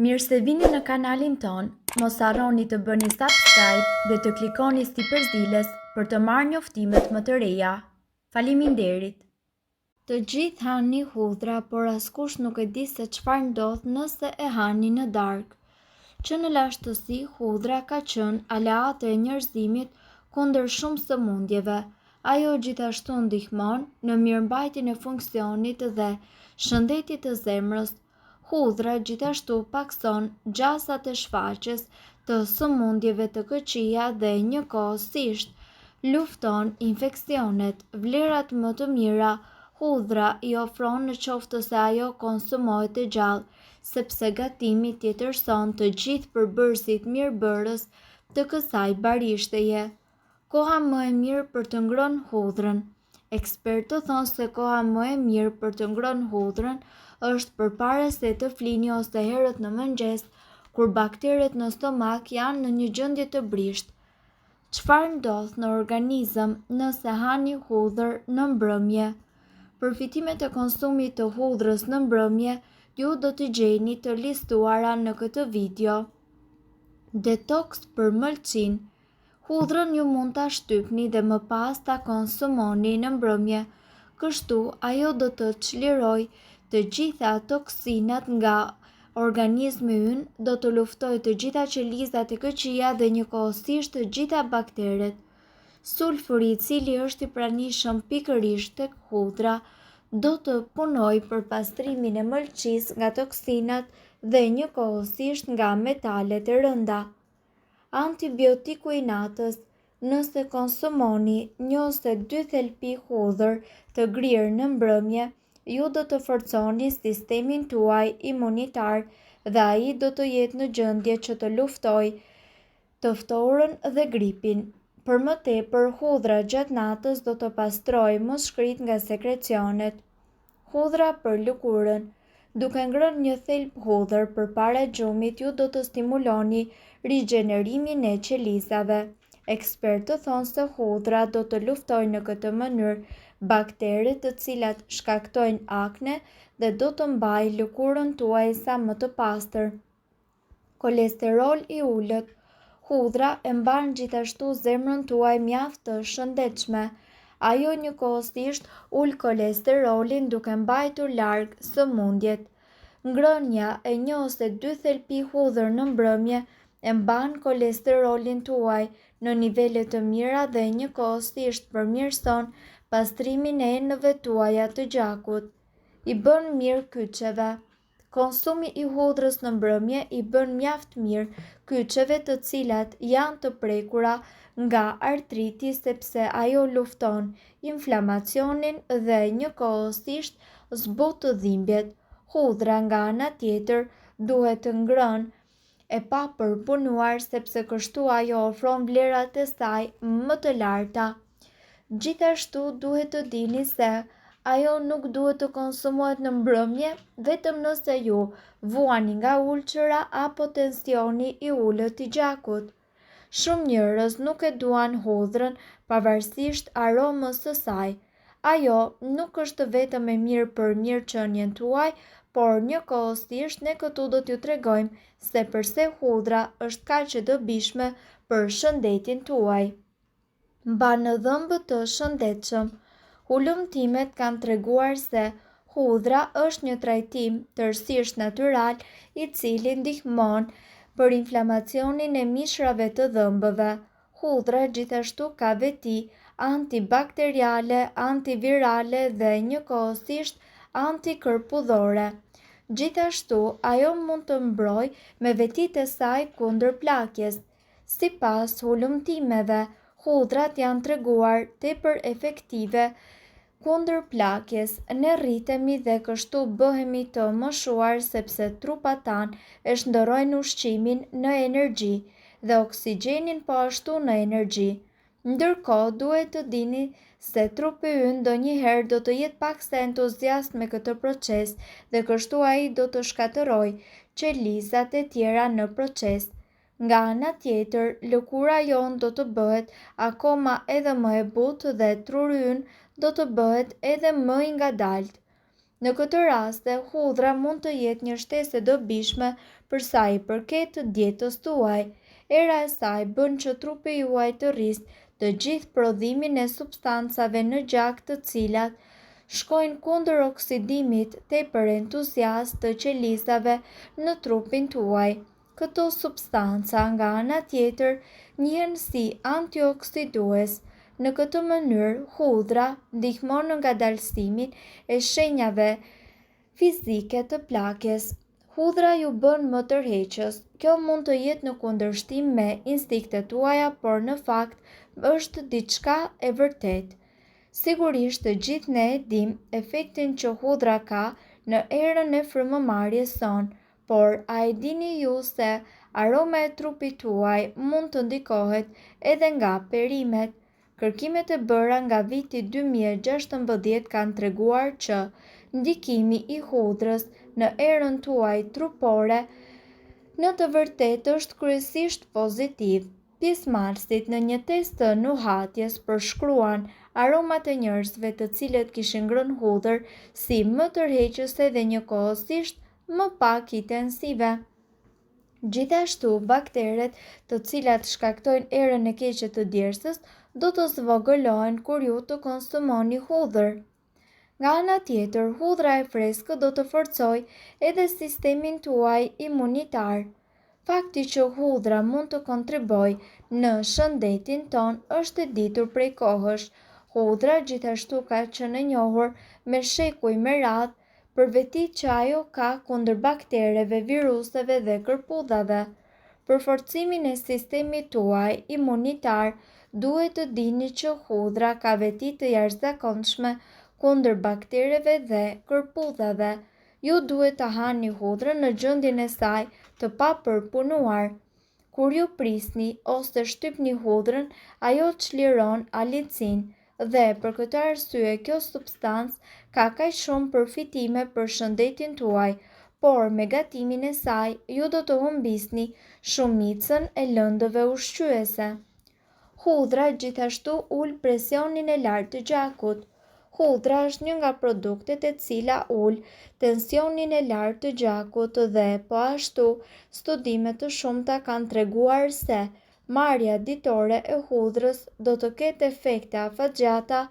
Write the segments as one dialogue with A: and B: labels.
A: Mirë se vini në kanalin ton, mos harroni të bëni subscribe dhe të klikoni si përzieles për të marrë njoftimet më të reja. Faleminderit! Të gjithë hani hudhra, por askush nuk e di se çfarë ndodh nëse e hani në darkë. Që në lashtësi, hudhra ka qenë aleate e njerëzimit kundër shumë sëmundjeve. Ajo gjithashtu ndihmon në mirëmbajtjen e funksionit dhe shëndetit të zemrës. Hudhra gjithashtu pakson gjasat e shfaqjes të sëmundjeve të këqija dhe njëkohësisht lufton infeksionet. Vlerat më të mira hudhra i ofron në qoftë se ajo konsumohet e gjallë, sepse gatimi tjetërson të gjithë përbërësit mirëbërës të kësaj barishteje. Koha më e mirë për të ngrënë hudhrën. Ekspertët thonë se koha më e mirë për të ngrënë hudhrën është përpara se të flini ose herët në mëngjes, kur bakteret në stomak janë në një gjendje të brisht. Çfarë ndodh në organizëm nëse hani hudhër në mbrëmje? Përfitimet e konsumit të hudhrës në mbrëmje ju do të gjeni të listuara në këtë video. Detoks për mëlçin. Hudhrën ju mund ta shtypni dhe më pas ta konsumoni në mbrëmje. Kështu ajo do të çlirojë të gjitha toksinat nga organizmi ynë, do të luftojë të gjitha qelizat e këqija dhe njëkohësisht të gjitha bakteret. Sulfuri, i cili është i pranishëm pikërisht tek hudhra, do të punojë për pastrimin e mëlçisë nga toksinat dhe njëkohësisht nga metalet e rënda. Antibiotiku i natës. Nëse konsumoni 1 ose 2 thelpi hudhër të grirë në mbrëmje, ju do të forconi sistemin tuaj imunitar dhe ai do të jetë në gjendje që të luftojë të ftohurën dhe gripin. Për më tepër, hudhra gjatë natës do të pastrojë mushkrit nga sekrecionet. Hudhra për lëkurën. Duke ngrënë një thelb hudhër përpara gjumit, ju do të stimuloni rigjenerimin e qelizave. Ekspertët thonë se hudhra do të luftojë në këtë mënyrë bakteret të cilat shkaktojnë akne dhe do të mbajë lëkurën tuaj sa më të pastër. Kolesterol i ulët. Hudhra e mban gjithashtu zemrën tuaj mjaft të shëndetshme. Ajo njëkohësisht ul kolesterolin duke mbajtur larg sëmundjet. Ngrënia e 1 ose 2 thelpi hudhër në mbrëmje e mban kolesterolin tuaj në nivele të mira dhe njëkohësisht përmirëson pastrimin e enëve tuaja të gjakut. I bën mirë kyçeve. Konsumi i hudhrës në mbrëmje i bën mjaft mirë kyçeve të cilat janë të prekura nga artriti, sepse ajo lufton inflamacionin dhe njëkohësisht zbut dhimbjet. Hudhra nga ana tjetër duhet të ngrënë e pa përpunuar, sepse kështu ajo ofron vlerat e saj më të larta. Gjithashtu duhet të dini se ajo nuk duhet të konsumohet në mbrëmje vetëm nëse ju vuani nga ulçëra apo tensioni i ulët i gjakut. Shumë njerëz nuk e duan hudhrën pavarësisht aromës së saj. Ajo nuk është vetëm e mirë për mirëqenien tuaj, por njëkohësisht ne këtu do t'ju tregojmë se përse hudhra është kaq e dobishme për shëndetin tuaj. Mban dhëmbë të shëndetshëm. Hulumtimet kanë treguar se hudhra është një trajtim tërësisht natyral i cili ndihmon për inflamacionin e mishrave të dhëmbëve. Hudhra gjithashtu ka veti antibakteriale, antivirale dhe njëkohësisht antikërpudhore. Gjithashtu, ajo mund të mbrojë me vetitë e saj kundër plakjes. Sipas hulumtimeve, hudhrat janë treguar tepër efektive kundër plakjes. Ne rritemi dhe kështu bëhemi të moshuar sepse trupat tanë e shndërrojnë ushqimin në energji dhe oksigjenin po ashtu në energji. Ndërkohë duhet të dini se trupi ynë ndonjëherë do të jetë paksa entuziast me këtë proces dhe kështu ai do të shkatërrojë qelizat e tjera në proces. Nga ana tjetër, lëkura jonë do të bëhet akoma edhe më e butë dhe truri ynë do të bëhet edhe më i ngadalt. Në këtë raste, hudhra mund të jetë një shtesë e dobishme për sa i përket të dietës tuaj. Era e saj bën që trupi juaj të rrisë të gjithë prodhimin e substancave në gjak të cilat shkojnë kundër oksidimit tepër entuziast të qelizave në trupin tuaj. Këto substanca nga ana tjetër njihen si antioksidues. Në këtë mënyrë, hudhra ndihmon në ngadalësimin e shenjave fizike të plakjes. Hudhra ju bën më tërheqës. Kjo mund të jetë në kundërshtim me instinktet tuaja, por në fakt është diçka e vërtetë. Sigurisht të gjithë ne e dim efektin që hudhra ka në erën e frymëmarrjes sonë, por a e dini ju se aroma e trupit tuaj mund të ndikohet edhe nga perimet? Kërkimet e bëra nga viti 2016 kanë treguar që ndikimi i hudhrës në erën tuaj trupore në të vërtetë është kryesisht pozitiv. Pjesëmarrësit në një test të nuhatjes përshkruan aromat e njerëzve të cilët kishin ngrënë hudhër si më tërheqëse dhe njëkohësisht më pak intensive. Gjithashtu, bakteret të cilat shkaktojnë erën e keqe të djersës do të zvogëlohen kur ju të konsumoni hudhër. Nga ana tjetër, hudhra e freskët do të forcojë edhe sistemin tuaj imunitar. Fakti që hudhra mund të kontribojë në shëndetin ton është e ditur prej kohësh. Hudhra gjithashtu ka qenë e njohur me shekuj me radhë për vetit që ajo ka kundër baktereve, viruseve dhe kërpudhave. Për forcimin e sistemit tuaj imunitar, duhet të dini që hudhra ka veti të jashtëzakonshme kundër baktereve dhe kërpudhave. Ju duhet të hani hudhrën në gjendjen e saj të papërpunuar. Kur ju prisni ose shtypni hudhrën, ajo çliron alicin dhe për këtë arsye kjo substancë ka kaq shumë përfitime për shëndetin tuaj, por me gatimin e saj ju do të humbisni shumicën e lëndëve ushqyese. Hudhra gjithashtu ul presionin e lartë të gjakut. Hudhra është një nga produktet e cila ul tensionin e lartë të gjakut dhe po ashtu studime të shumta kanë treguar se marrja ditore e hudhrës do të ketë efekte afatgjata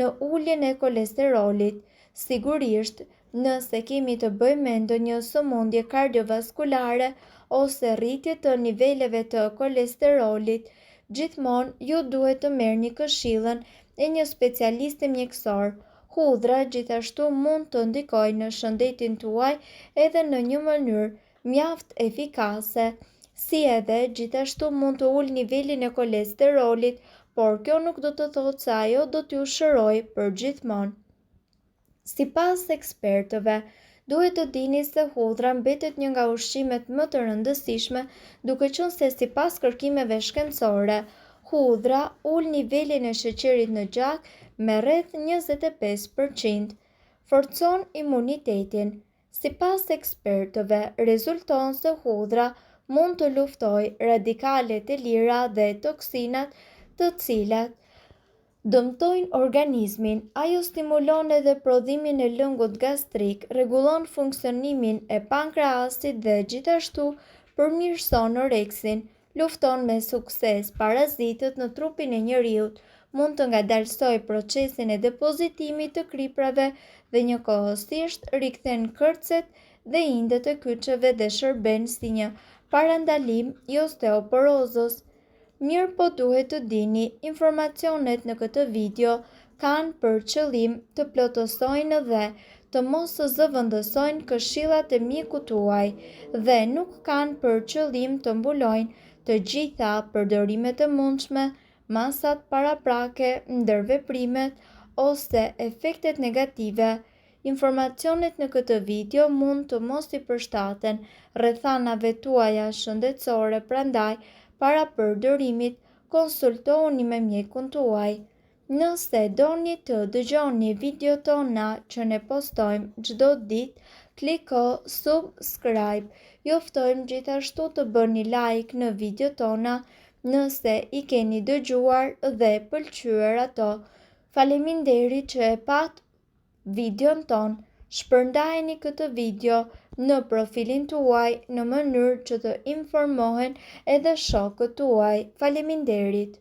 A: në uljen e kolesterolit. Sigurisht, nëse kemi të bëjmë me ndonjë sëmundje kardiovaskulare ose rritje të niveleve të kolesterolit, gjithmonë ju duhet të merrni këshillën e një specialiste mjekësor. Hudhra gjithashtu mund të ndikojë në shëndetin tuaj edhe në një mënyrë mjaft efikase, si edhe gjithashtu mund të ulë nivelin e kolesterolit, por kjo nuk do të thotë se ajo do t'ju shërojë përgjithmonë. Sipas ekspertëve, duhet të dini se hudhra mbetet një nga ushqimet më të rëndësishme, duke qenë se sipas kërkimeve shkencore, hudhra ul nivelin e sheqerit në gjak me rreth 25%. Forcon imunitetin. Sipas ekspertëve, rezulton se hudhra mund të luftojë radikalet e lira dhe toksinat të cilat dëmtojnë organizmin. Ajo stimulon edhe prodhimin e lëngut gastrik, rregullon funksionimin e pankreasit dhe gjithashtu përmirëson oreksin. Lufton me sukses parazitët në trupin e njeriut, mund të ngadalësojë procesin e depozitimit të kriprave dhe njëkohësisht rikthen kërcet dhe indet e kyçeve dhe shërben si një parandalim i osteoporozës. Mirë po duhet të dini, informacionet në këtë video kanë për qëllim të plotësojnë dhe të mos zëvendësojnë këshillat e mjekut tuaj dhe nuk kanë për qëllim të mbulojnë të gjitha përdorimet e mundshme, masat paraprake, ndërveprimet ose efektet negative. Informacionet në këtë video mund të mos i përshtaten rrethanave tuaja shëndetësore, prandaj para përdorimit, konsultohuni me mjekun tuaj. Nëse doni të dëgjoni video tona që ne postojmë çdo ditë, kliko subscribe. Ju ftojmë gjithashtu të bëni like në video tona nëse i keni dëgjuar dhe pëlqyer ato. Faleminderit që e pat videon ton. shpërndajeni këtë video në profilin tuaj në mënyrë që të informohen edhe shokët tuaj. Faleminderit!